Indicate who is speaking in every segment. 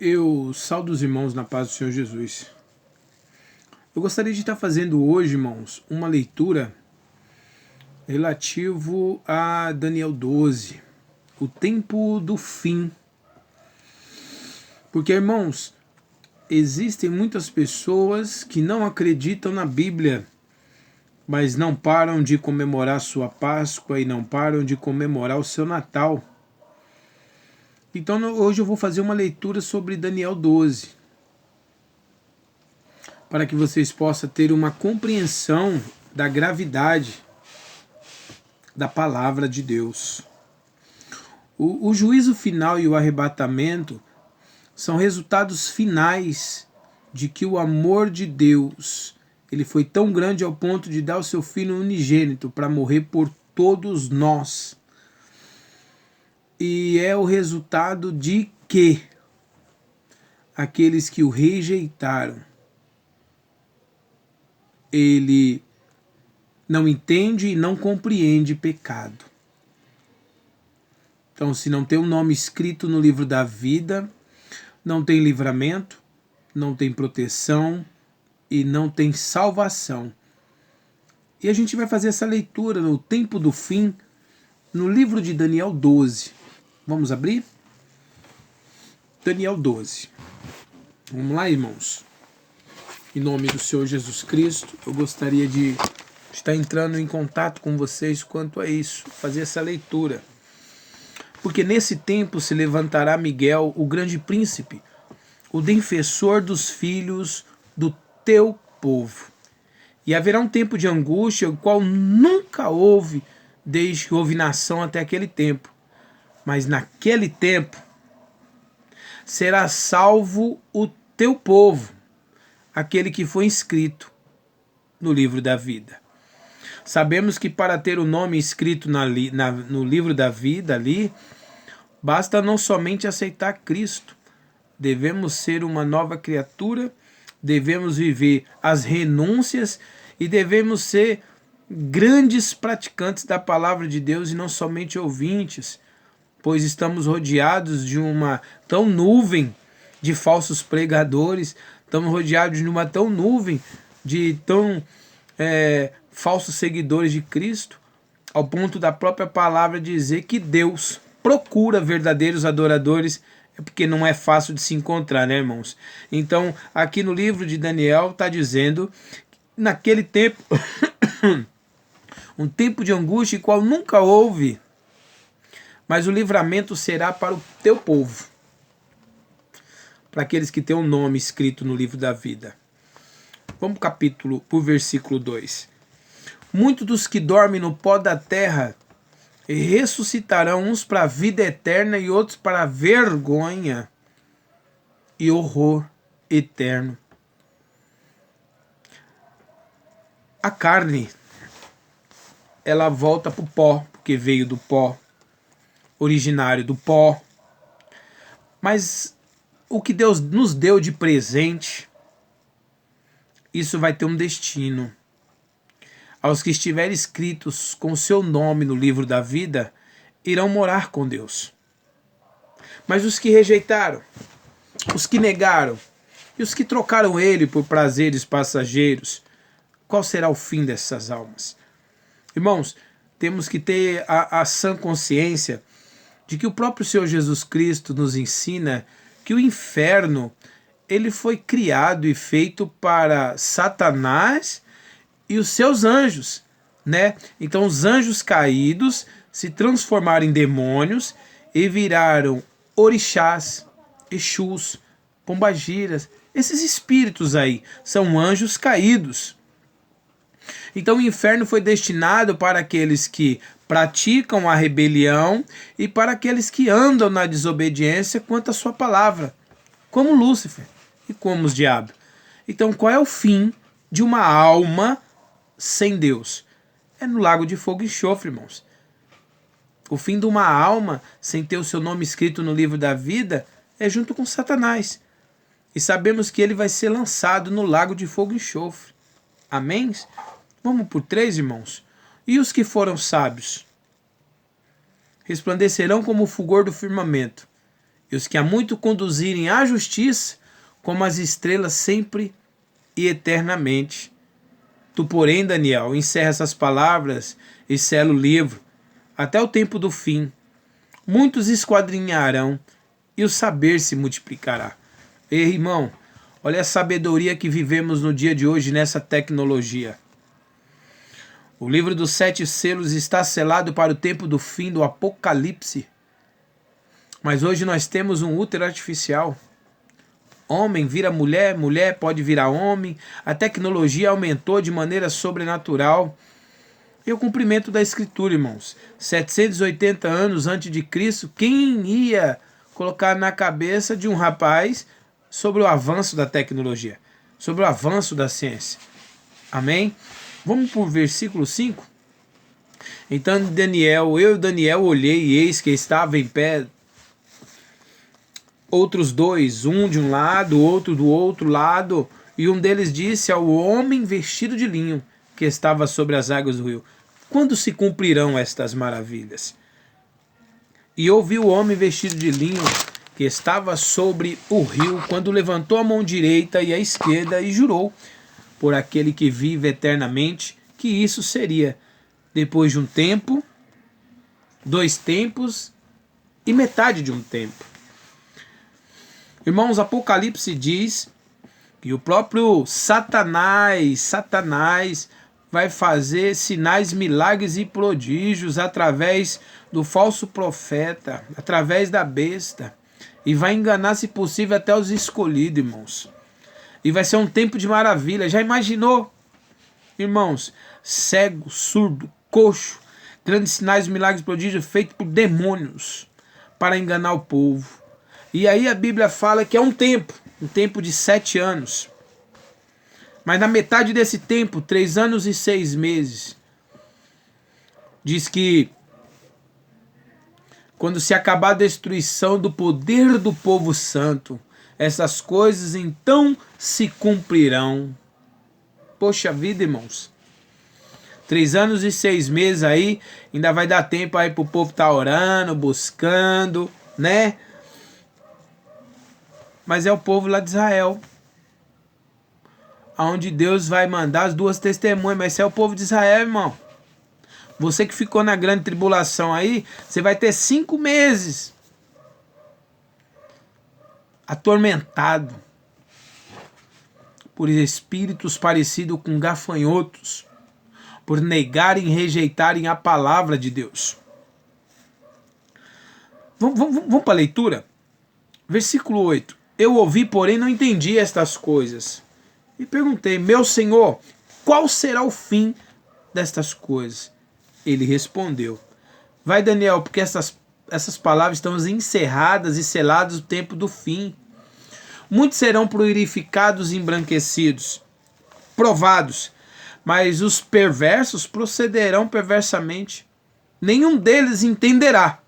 Speaker 1: Eu saldo os irmãos na paz do Senhor Jesus. Eu gostaria de estar fazendo hoje, irmãos, uma leitura relativo a Daniel 12, o tempo do fim. Porque, irmãos, existem muitas pessoas que não acreditam na Bíblia, mas não param de comemorar sua Páscoa e não param de comemorar o seu Natal. Então hoje eu vou fazer uma leitura sobre Daniel 12, para que vocês possam ter uma compreensão da gravidade da palavra de Deus. O juízo final e o arrebatamento são resultados finais de que o amor de Deus ele foi tão grande ao ponto de dar o seu Filho unigênito para morrer por todos nós. E é o resultado de que aqueles que o rejeitaram, ele não entende e não compreende pecado. Então, se não tem um nome escrito no livro da vida, não tem livramento, não tem proteção e não tem salvação. E a gente vai fazer essa leitura no tempo do fim, no livro de Daniel 12. Vamos abrir? Daniel 12. Vamos lá, irmãos. Em nome do Senhor Jesus Cristo, eu gostaria de estar entrando em contato com vocês quanto a isso, fazer essa leitura. Porque nesse tempo se levantará Miguel, o grande príncipe, o defensor dos filhos do teu povo. E haverá um tempo de angústia, o qual nunca houve, desde que houve nação até aquele tempo. Mas naquele tempo será salvo o teu povo, aquele que foi inscrito no livro da vida. Sabemos que para ter o nome escrito no livro da vida ali, basta não somente aceitar Cristo. Devemos ser uma nova criatura, devemos viver as renúncias e devemos ser grandes praticantes da palavra de Deus e não somente ouvintes, pois estamos rodeados de uma tão nuvem de falsos pregadores, estamos rodeados de uma tão nuvem de tão falsos seguidores de Cristo, ao ponto da própria palavra dizer que Deus procura verdadeiros adoradores, porque não é fácil de se encontrar, né, irmãos? Então, aqui no livro de Daniel está dizendo, naquele tempo, um tempo de angústia, qual nunca houve, mas o livramento será para o teu povo, para aqueles que têm o nome escrito no livro da vida. Vamos capítulo, por versículo 2. Muitos dos que dormem no pó da terra ressuscitarão, uns para a vida eterna e outros para a vergonha e horror eterno. A carne, ela volta para o pó, porque veio do pó, originário do pó. Mas o que Deus nos deu de presente, isso vai ter um destino. Aos que estiverem escritos com seu nome no livro da vida, irão morar com Deus. Mas os que rejeitaram, os que negaram, e os que trocaram ele por prazeres passageiros, qual será o fim dessas almas? Irmãos, temos que ter a sã consciência de que o próprio Senhor Jesus Cristo nos ensina que o inferno ele foi criado e feito para Satanás e os seus anjos, né? Então os anjos caídos se transformaram em demônios e viraram orixás, exus, pombagiras. Esses espíritos aí são anjos caídos. Então o inferno foi destinado para aqueles que praticam a rebelião e para aqueles que andam na desobediência quanto à sua palavra, como Lúcifer e como os diabos. Então qual é o fim de uma alma sem Deus? É no lago de fogo e enxofre, irmãos. O fim de uma alma sem ter o seu nome escrito no livro da vida é junto com Satanás. E sabemos que ele vai ser lançado no lago de fogo e enxofre. Amém? Vamos por 3, irmãos. E os que foram sábios? Resplandecerão como o fulgor do firmamento. e os que a muito conduzirem à justiça, como as estrelas sempre e eternamente. Tu, porém, Daniel, encerra essas palavras e sela o livro, até o tempo do fim. Muitos esquadrinharão, e o saber se multiplicará. Ei, irmão, olha a sabedoria que vivemos no dia de hoje nessa tecnologia. O livro dos 7 selos está selado para o tempo do fim do Apocalipse. Mas hoje nós temos um útero artificial. Homem vira mulher, mulher pode virar homem. A tecnologia aumentou de maneira sobrenatural. E o cumprimento da Escritura, irmãos. 780 anos antes de Cristo, quem ia colocar na cabeça de um rapaz sobre o avanço da tecnologia, sobre o avanço da ciência? Amém? Vamos para o versículo 5? Então Daniel, eu e Daniel olhei, e eis que estava em pé outros dois, um de um lado, outro do outro lado, e um deles disse ao homem vestido de linho que estava sobre as águas do rio: quando se cumprirão estas maravilhas? E ouvi o homem vestido de linho que estava sobre o rio, quando levantou a mão direita e a esquerda e jurou por aquele que vive eternamente, que isso seria depois de um tempo, 2 tempos e metade de um tempo. Irmãos, Apocalipse diz que o próprio Satanás vai fazer sinais, milagres e prodígios através do falso profeta, através da besta, e vai enganar, se possível, até os escolhidos, irmãos. E vai ser um tempo de maravilha. Já imaginou, irmãos? Cego, surdo, coxo, grandes sinais, milagres e prodígios feitos por demônios para enganar o povo. E aí a Bíblia fala que é um tempo de 7 anos. Mas na metade desse tempo, 3 anos e 6 meses, diz que quando se acabar a destruição do poder do povo santo, essas coisas então se cumprirão. Poxa vida, irmãos. 3 anos e 6 meses aí, ainda vai dar tempo aí pro povo estar orando, buscando, né? Mas é o povo lá de Israel, onde Deus vai mandar as 2 testemunhas. Mas esse é o povo de Israel, irmão. Você que ficou na grande tribulação aí, você vai ter 5 meses atormentado por espíritos parecidos com gafanhotos, por negarem e rejeitarem a palavra de Deus. Vamos para a leitura? Versículo 8. Eu ouvi, porém não entendi estas coisas. E perguntei: meu Senhor, qual será o fim destas coisas? Ele respondeu: vai, Daniel, porque essas palavras estão encerradas e seladas no tempo do fim. Muitos serão purificados e embranquecidos, provados, mas os perversos procederão perversamente. Nenhum deles entenderá.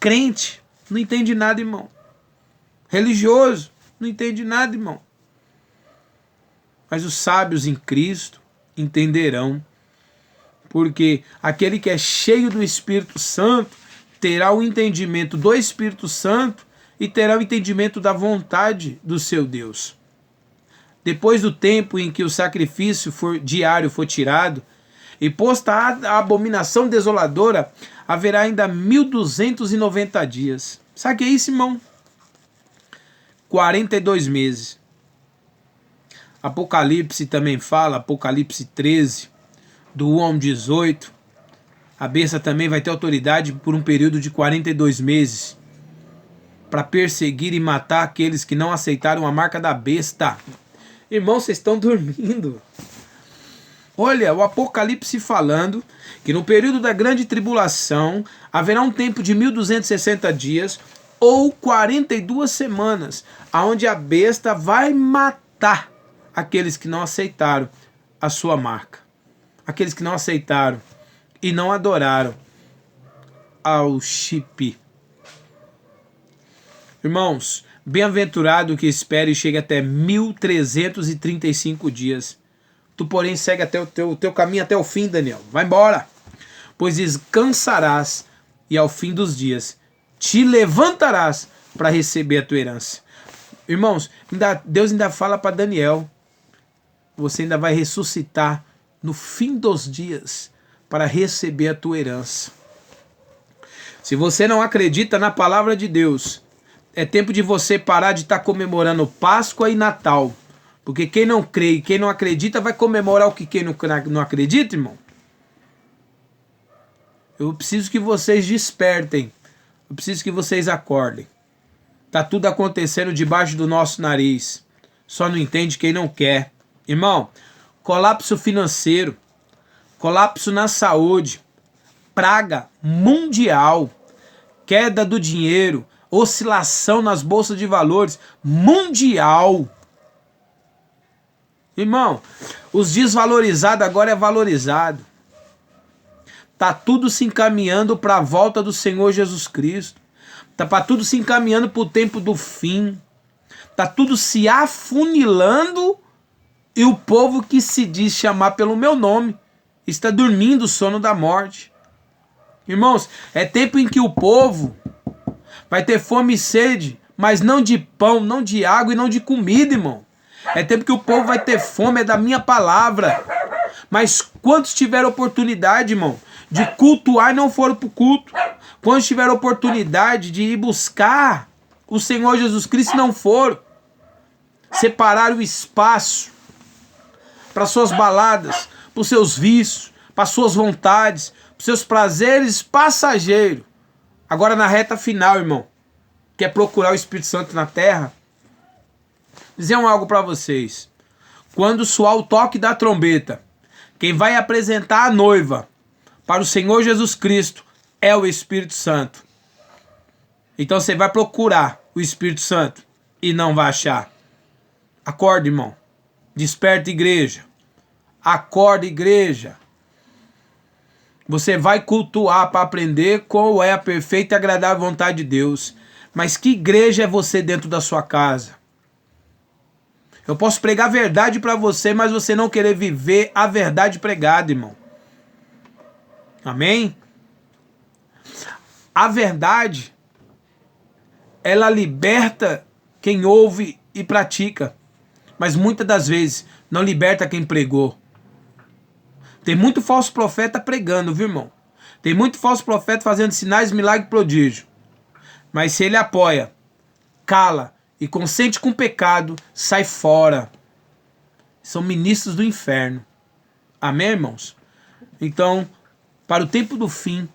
Speaker 1: Crente não entende nada, irmão. Religioso não entende nada, irmão. Mas os sábios em Cristo entenderão. Porque aquele que é cheio do Espírito Santo terá o entendimento do Espírito Santo e terá o entendimento da vontade do seu Deus. Depois do tempo em que o sacrifício diário for tirado e posta a abominação desoladora, haverá ainda 1290 dias. Sabe o que é isso, irmão? 42 meses. Apocalipse também fala, Apocalipse 13, do 1 ao 18. A besta também vai ter autoridade por um período de 42 meses para perseguir e matar aqueles que não aceitaram a marca da besta. Irmão, vocês estão dormindo. Olha, o Apocalipse falando que no período da grande tribulação haverá um tempo de 1260 dias ou 42 semanas, onde a besta vai matar aqueles que não aceitaram a sua marca. Aqueles que não aceitaram e não adoraram ao chip. Irmãos, bem-aventurado que espere e chegue até 1335 dias. Tu, porém, segue até o teu caminho até o fim, Daniel. Vai embora. Pois descansarás e ao fim dos dias te levantarás para receber a tua herança. Irmãos, Deus ainda fala para Daniel, você ainda vai ressuscitar no fim dos dias para receber a tua herança. Se você não acredita na palavra de Deus, é tempo de você parar de estar comemorando Páscoa e Natal. Porque quem não crê e quem não acredita vai comemorar o que quem não acredita, irmão. Eu preciso que vocês despertem. Eu preciso que vocês acordem. Tá tudo acontecendo debaixo do nosso nariz. Só não entende quem não quer. Irmão, colapso financeiro, colapso na saúde, praga mundial, queda do dinheiro, oscilação nas bolsas de valores mundial. Irmão, os desvalorizados agora é valorizado. Tá tudo se encaminhando para a volta do Senhor Jesus Cristo. Tá para tudo se encaminhando para o tempo do fim. Tá tudo se afunilando e o povo que se diz chamar pelo meu nome está dormindo o sono da morte. Irmãos, é tempo em que o povo vai ter fome e sede, mas não de pão, não de água e não de comida, irmão. É tempo que o povo vai ter fome, é da minha palavra. Mas quantos tiveram oportunidade, irmão, de cultuar e não foram para o culto? Quantos tiveram oportunidade de ir buscar o Senhor Jesus Cristo e não foram? Separaram o espaço para suas baladas, para os seus vícios, para suas vontades, para os seus prazeres passageiros. Agora na reta final, irmão, quer procurar o Espírito Santo na terra? Dizer algo para vocês. Quando soar o toque da trombeta, quem vai apresentar a noiva para o Senhor Jesus Cristo é o Espírito Santo. Então você vai procurar o Espírito Santo e não vai achar. Acorda, irmão. Desperta, igreja. Acorda, igreja. Você vai cultuar para aprender qual é a perfeita e agradável vontade de Deus. Mas que igreja é você dentro da sua casa? Eu posso pregar a verdade para você, mas você não querer viver a verdade pregada, irmão. Amém? A verdade, ela liberta quem ouve e pratica. Mas muitas das vezes não liberta quem pregou. Tem muito falso profeta pregando, viu, irmão? Tem muito falso profeta fazendo sinais, milagres e prodígio. Mas se ele apoia, cala e consente com o pecado, sai fora. São ministros do inferno. Amém, irmãos? Então, para o tempo do fim,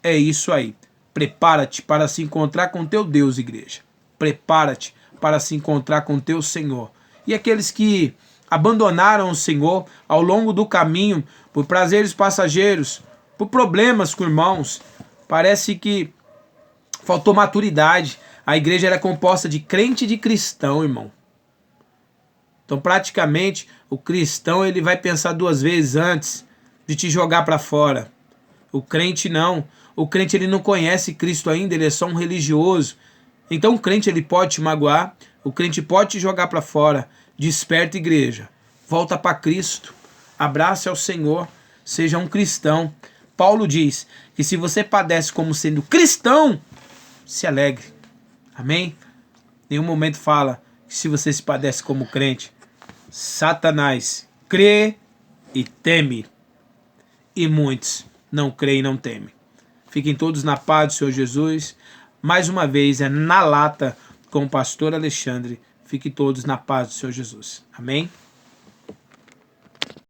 Speaker 1: é isso aí. Prepara-te para se encontrar com teu Deus, igreja. Prepara-te para se encontrar com teu Senhor. E aqueles que abandonaram o Senhor ao longo do caminho, por prazeres passageiros, por problemas com irmãos, parece que faltou maturidade. A igreja era composta de crente e de cristão, irmão. Então, praticamente, o cristão ele vai pensar duas vezes antes de te jogar para fora. O crente não. O crente ele não conhece Cristo ainda, ele é só um religioso. Então, o crente ele pode te magoar, o crente pode te jogar para fora. Desperta, igreja. Volta para Cristo. Abrace ao Senhor. Seja um cristão. Paulo diz que se você padece como sendo cristão, se alegre. Amém? Nenhum momento fala que se você se padece como crente, Satanás crê e teme. E muitos não creem e não temem. Fiquem todos na paz do Senhor Jesus. Mais uma vez, é na lata com o pastor Alexandre. Fiquem todos na paz do Senhor Jesus. Amém?